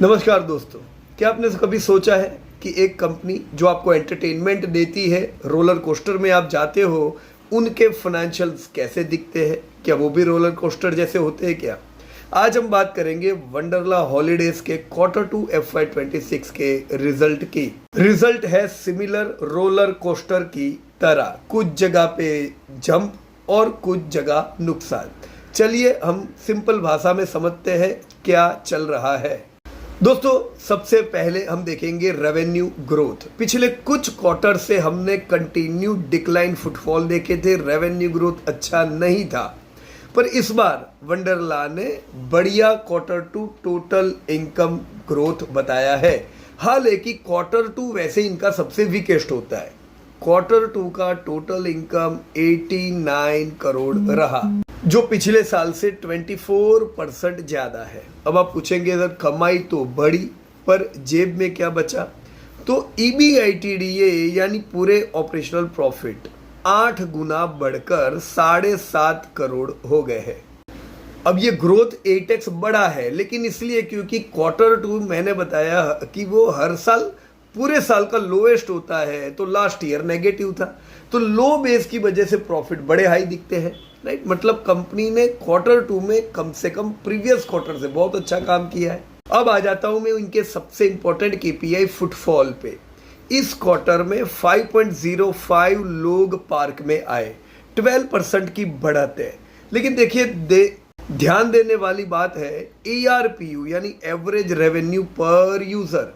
नमस्कार दोस्तों, क्या आपने कभी सोचा है कि एक कंपनी जो आपको एंटरटेनमेंट देती है, रोलर कोस्टर में आप जाते हो, उनके फाइनेंशियल्स कैसे दिखते हैं? क्या वो भी रोलर कोस्टर जैसे होते हैं क्या? आज हम बात करेंगे वंडरला हॉलीडेज के Q2 FY26 के रिजल्ट की। रिजल्ट है सिमिलर रोलर कोस्टर की तरह, कुछ जगह पे जंप और कुछ जगह नुकसान। चलिए हम सिंपल भाषा में समझते हैं क्या चल रहा है। दोस्तों, सबसे पहले हम देखेंगे रेवेन्यू ग्रोथ। पिछले कुछ क्वार्टर से हमने कंटिन्यू डिक्लाइन फुटफॉल देखे थे, रेवेन्यू ग्रोथ अच्छा नहीं था। पर इस बार वंडरला ने बढ़िया Q2 टोटल इनकम ग्रोथ बताया है। हालांकि Q2 वैसे इनका सबसे वीकेस्ट होता है। Q2 का टोटल इनकम 89 करोड़ रहा, जो पिछले साल से 24% ज्यादा है। अब आप पूछेंगे सर कमाई तो बढ़ी पर जेब में क्या बचा? तो EBITDA यानी पूरे ऑपरेशनल प्रॉफिट 8 गुना बढ़कर 7.5 करोड़ हो गए हैं। अब ये ग्रोथ 8x बड़ा है, लेकिन इसलिए क्योंकि Q2 मैंने बताया कि वो हर साल पूरे साल का लोएस्ट होता है, तो लास्ट ईयर नेगेटिव था, तो लो बेस की वजह से प्रॉफिट बड़े हाई दिखते हैं, राइट। मतलब कंपनी ने Q2 में कम से कम प्रीवियस क्वार्टर से बहुत अच्छा काम किया है। अब आ जाता हूं मैं उनके सबसे इंपॉर्टेंट KPI फुटफॉल पे। इस क्वार्टर में 5.05 लोग पार्क में आए, 12% की बढ़त है। लेकिन देखिए ध्यान देने वाली बात है, ARPU यानी एवरेज रेवेन्यू पर यूजर।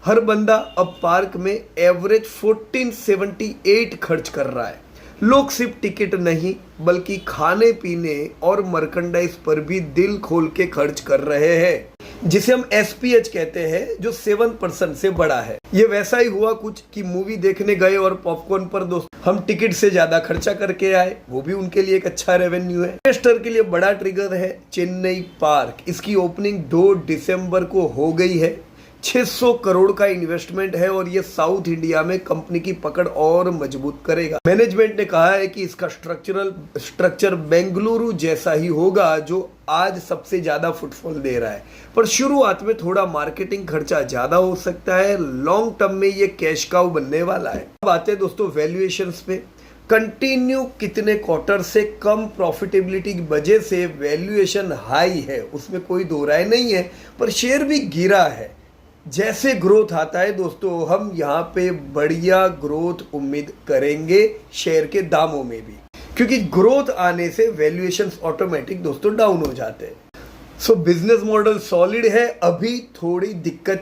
हर बंदा अब पार्क में एवरेज 1478 खर्च कर रहा है। लोग सिर्फ टिकट नहीं बल्कि खाने पीने और मर्केंडाइज पर भी दिल खोल के खर्च कर रहे हैं, जिसे हम SPH कहते हैं, जो 7% से बड़ा है। ये वैसा ही हुआ कुछ कि मूवी देखने गए और पॉपकॉर्न पर दोस्त हम टिकट से ज्यादा खर्चा करके आए, वो भी उनके लिए एक अच्छा रेवेन्यू है। इन्वेस्टर के लिए बड़ा ट्रिगर है चेन्नई पार्क। इसकी ओपनिंग 2 दिसंबर को हो गई है। 600 करोड़ का इन्वेस्टमेंट है और ये साउथ इंडिया में कंपनी की पकड़ और मजबूत करेगा। मैनेजमेंट ने कहा है कि इसका स्ट्रक्चर बेंगलुरु जैसा ही होगा, जो आज सबसे ज्यादा फुटफॉल दे रहा है। पर शुरुआत में थोड़ा मार्केटिंग खर्चा ज्यादा हो सकता है, लॉन्ग टर्म में ये कैश काउ बनने वाला है। अब आते हैं दोस्तों वैल्यूएशंस पे। कंटिन्यू कितने क्वार्टर से कम प्रॉफिटेबिलिटी की वजह से वैल्यूएशन हाई है, उसमें कोई दो राय नहीं है, पर शेयर भी गिरा है। जैसे ग्रोथ आता है दोस्तों, हम यहाँ पे बढ़िया ग्रोथ उम्मीद करेंगे शेयर के दामों में भी, क्योंकि ग्रोथ आने से वैल्यूएशंस ऑटोमेटिक दोस्तों डाउन हो जाते हैं। सो बिजनेस मॉडल सॉलिड है, अभी थोड़ी दिक्कत